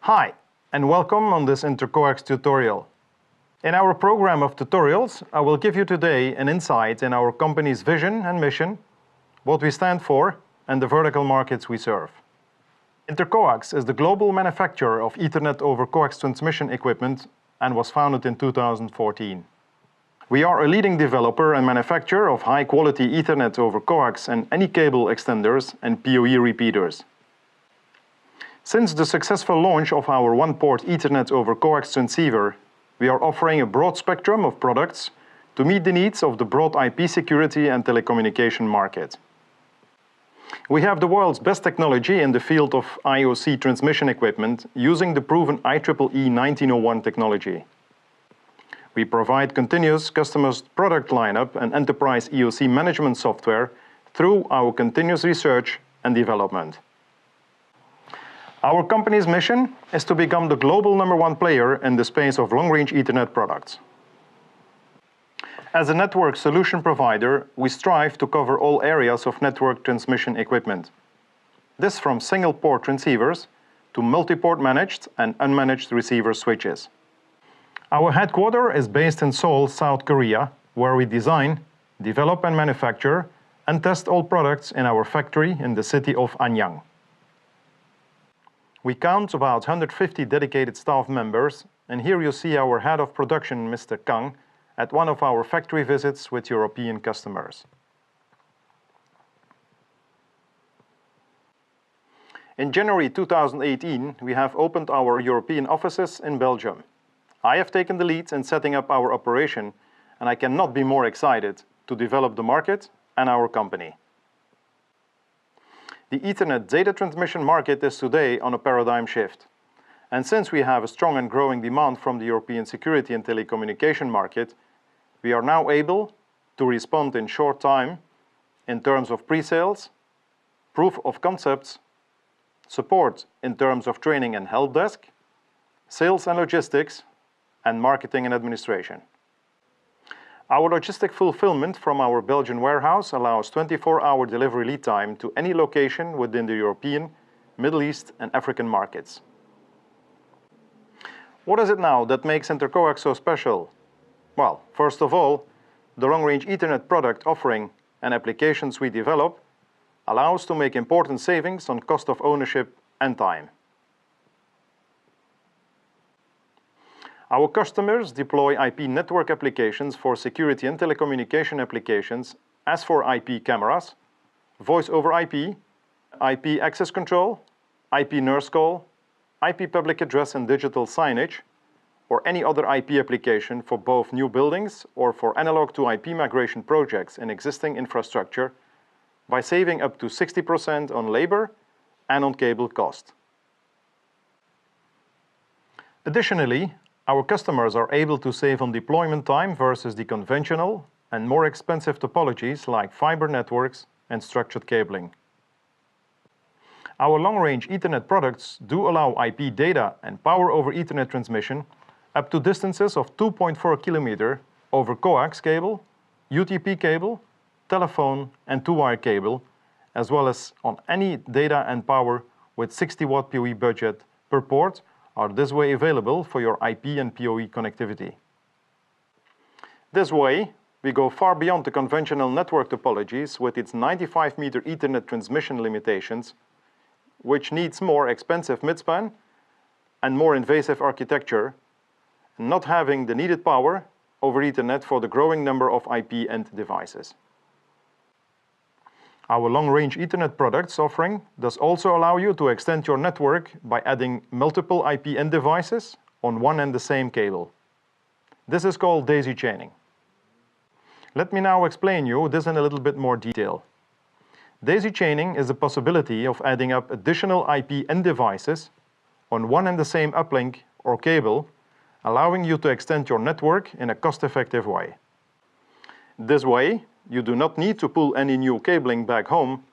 Hi, and welcome on this INTERCOAX tutorial. In our program of tutorials, I will give you today an insight in our company's vision and mission, what we stand for, and the vertical markets we serve. INTERCOAX is the global manufacturer of Ethernet over coax transmission equipment and was founded in 2014. We are a leading developer and manufacturer of high-quality Ethernet over coax and any cable extenders and PoE repeaters. Since the successful launch of our one-port Ethernet over coax transceiver, we are offering a broad spectrum of products to meet the needs of the broad IP security and telecommunication market. We have the world's best technology in the field of IOC transmission equipment using the proven IEEE 1901 technology. We provide continuous customized product lineup and enterprise EOC management software through our continuous research and development. Our company's mission is to become the global #1 player in the space of long-range Ethernet products. As a network solution provider, we strive to cover all areas of network transmission equipment. This from single-port transceivers to multi-port managed and unmanaged receiver switches. Our headquarters is based in Seoul, South Korea, where we design, develop and manufacture and test all products in our factory in the city of Anyang. We count about 150 dedicated staff members, and here you see our head of production, Mr. Kang, at one of our factory visits with European customers. In January 2018, we have opened our European offices in Belgium. I have taken the lead in setting up our operation, and I cannot be more excited to develop the market and our company. The Ethernet data transmission market is today on a paradigm shift. And since we have a strong and growing demand from the European security and telecommunication market, we are now able to respond in short time in terms of pre-sales, proof of concepts, support in terms of training and help desk, sales and logistics, and marketing and administration. Our logistic fulfillment from our Belgian warehouse allows 24-hour delivery lead time to any location within the European, Middle East, and African markets. What is it now that makes INTERCOAX so special? Well, first of all, the long-range Ethernet product offering and applications we develop allow us to make important savings on cost of ownership and time. Our customers deploy IP network applications for security and telecommunication applications as for IP cameras, voice over IP, IP access control, IP nurse call, IP public address and digital signage, or any other IP application for both new buildings or for analog to IP migration projects in existing infrastructure by saving up to 60% on labor and on cable cost. Additionally, our customers are able to save on deployment time versus the conventional and more expensive topologies like fiber networks and structured cabling. Our long-range Ethernet products do allow IP data and power over Ethernet transmission up to distances of 2.4 km over coax cable, UTP cable, telephone and two-wire cable, as well as on any data and power with 60-watt PoE budget per port are this way available for your IP and PoE connectivity. This way, we go far beyond the conventional network topologies with its 95-meter Ethernet transmission limitations, which needs more expensive midspan and more invasive architecture, not having the needed power over Ethernet for the growing number of IP end devices. Our long-range Ethernet products offering does also allow you to extend your network by adding multiple IP end devices on one and the same cable. This is called daisy chaining. Let me now explain you this in a little bit more detail. Daisy chaining is the possibility of adding up additional IP end devices on one and the same uplink or cable, allowing you to extend your network in a cost-effective way. This way, you do not need to pull any new cabling back home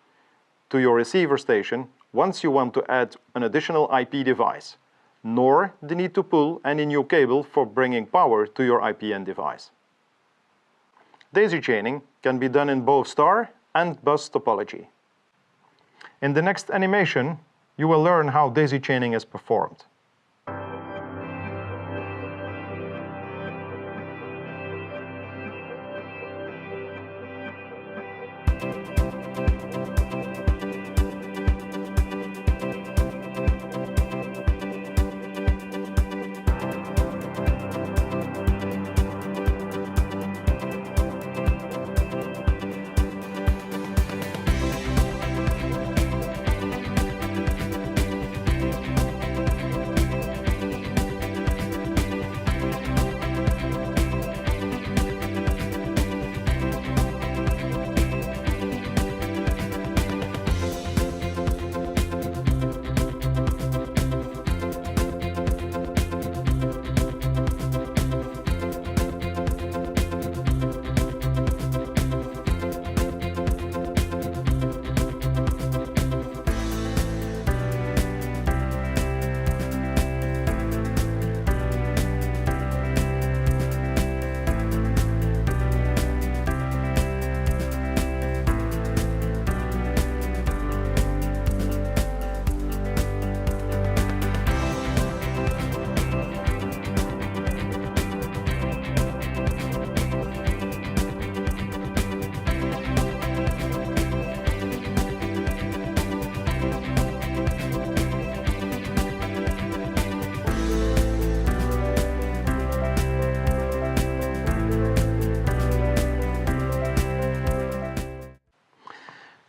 to your receiver station once you want to add an additional IP device, nor the need to pull any new cable for bringing power to your IPN device. Daisy chaining can be done in both star and bus topology. In the next animation, you will learn how daisy chaining is performed.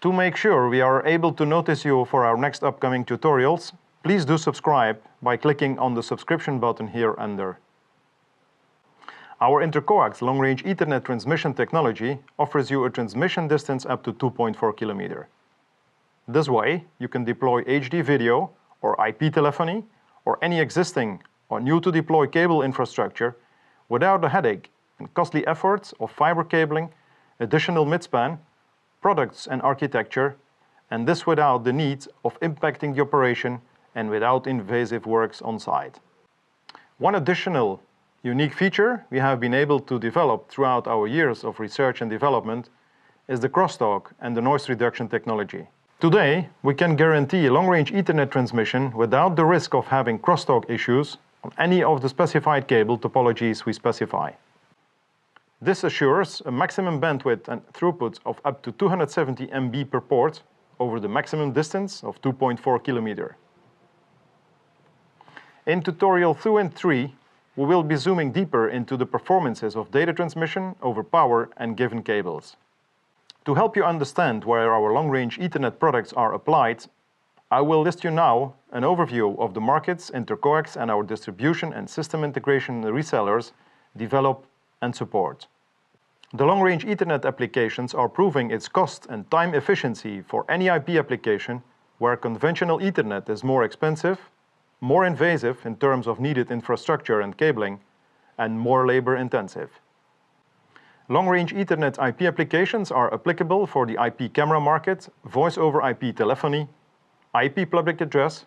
To make sure we are able to notice you for our next upcoming tutorials, please do subscribe by clicking on the subscription button here under. Our INTERCOAX long-range Ethernet transmission technology offers you a transmission distance up to 2.4 km. This way, you can deploy HD video or IP telephony or any existing or new to deploy cable infrastructure without the headache and costly efforts of fiber cabling, additional midspan, products and architecture, and this without the need of impacting the operation and without invasive works on site. One additional unique feature we have been able to develop throughout our years of research and development is the crosstalk and the noise reduction technology. Today, we can guarantee long-range Ethernet transmission without the risk of having crosstalk issues on any of the specified cable topologies we specify. This assures a maximum bandwidth and throughput of up to 270 MB per port over the maximum distance of 2.4 km. In tutorial 2 and 3, we will be zooming deeper into the performances of data transmission over power and given cables. To help you understand where our long-range Ethernet products are applied, I will list you now an overview of the markets INTERCOAX and our distribution and system integration resellers develop and support. The long-range Ethernet applications are proving its cost and time efficiency for any IP application where conventional Ethernet is more expensive, more invasive in terms of needed infrastructure and cabling, and more labor-intensive. Long-range Ethernet IP applications are applicable for the IP camera market, voice-over IP telephony, IP public address,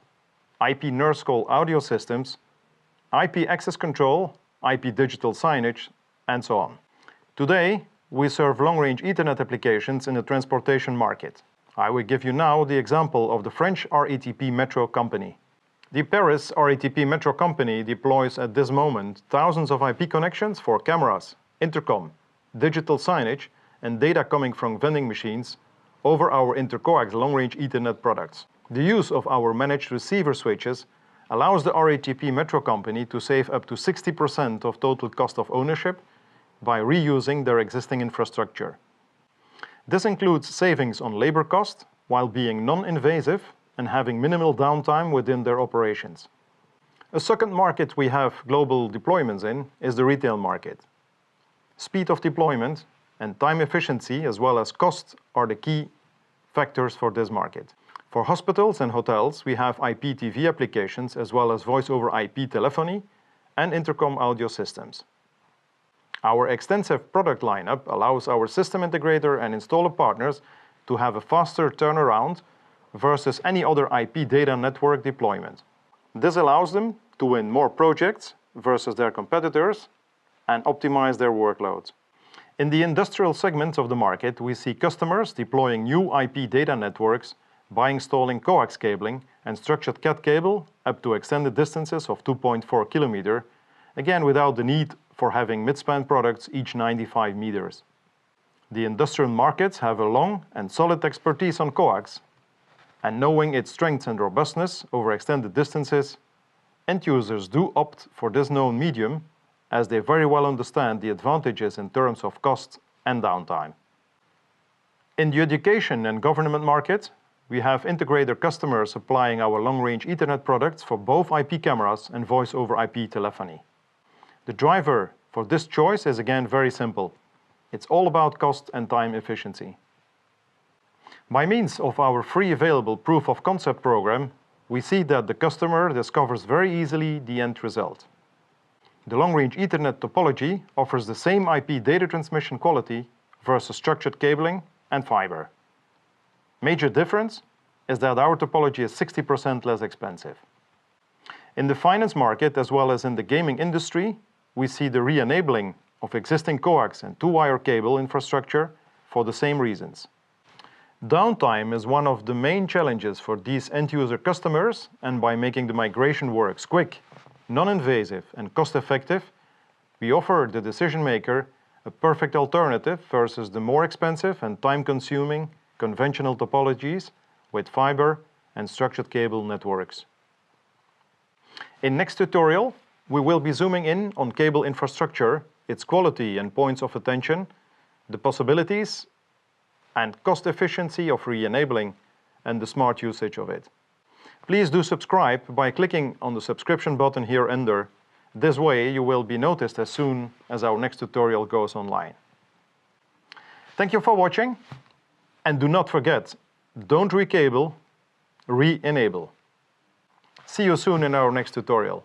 IP nurse call audio systems, IP access control, IP digital signage, and so on. Today, we serve long-range Ethernet applications in the transportation market. I will give you now the example of the French RATP Metro company. The Paris RATP Metro company deploys at this moment thousands of IP connections for cameras, intercom, digital signage, and data coming from vending machines over our INTERCOAX long-range Ethernet products. The use of our managed receiver switches allows the RATP Metro company to save up to 60% of total cost of ownership by reusing their existing infrastructure. This includes savings on labor cost while being non-invasive and having minimal downtime within their operations. A second market we have global deployments in is the retail market. Speed of deployment and time efficiency as well as cost are the key factors for this market. For hospitals and hotels, we have IPTV applications as well as voice-over IP telephony and intercom audio systems. Our extensive product lineup allows our system integrator and installer partners to have a faster turnaround versus any other IP data network deployment. This allows them to win more projects versus their competitors and optimize their workload. In the industrial segment of the market, we see customers deploying new IP data networks by installing coax cabling and structured cat cable up to extended distances of 2.4 kilometers, again without the need for having midspan products each 95 meters. The industrial markets have a long and solid expertise on coax, and knowing its strength and robustness over extended distances, end users do opt for this known medium as they very well understand the advantages in terms of cost and downtime. In the education and government market, we have integrator customers supplying our long-range Ethernet products for both IP cameras and voice-over IP telephony. The driver for this choice is again very simple. It's all about cost and time efficiency. By means of our free available proof of concept program, we see that the customer discovers very easily the end result. The long-range Ethernet topology offers the same IP data transmission quality versus structured cabling and fiber. Major difference is that our topology is 60% less expensive. In the finance market as well as in the gaming industry, we see the re-enabling of existing coax and two-wire cable infrastructure for the same reasons. Downtime is one of the main challenges for these end-user customers, and by making the migration works quick, non-invasive and cost-effective, we offer the decision maker a perfect alternative versus the more expensive and time-consuming conventional topologies with fiber and structured cable networks. In next tutorial, we will be zooming in on cable infrastructure, its quality and points of attention, the possibilities and cost efficiency of re-enabling, and the smart usage of it. Please do subscribe by clicking on the subscription button here under. This way you will be noticed as soon as our next tutorial goes online. Thank you for watching, and do not forget, don't recable, re-enable. See you soon in our next tutorial.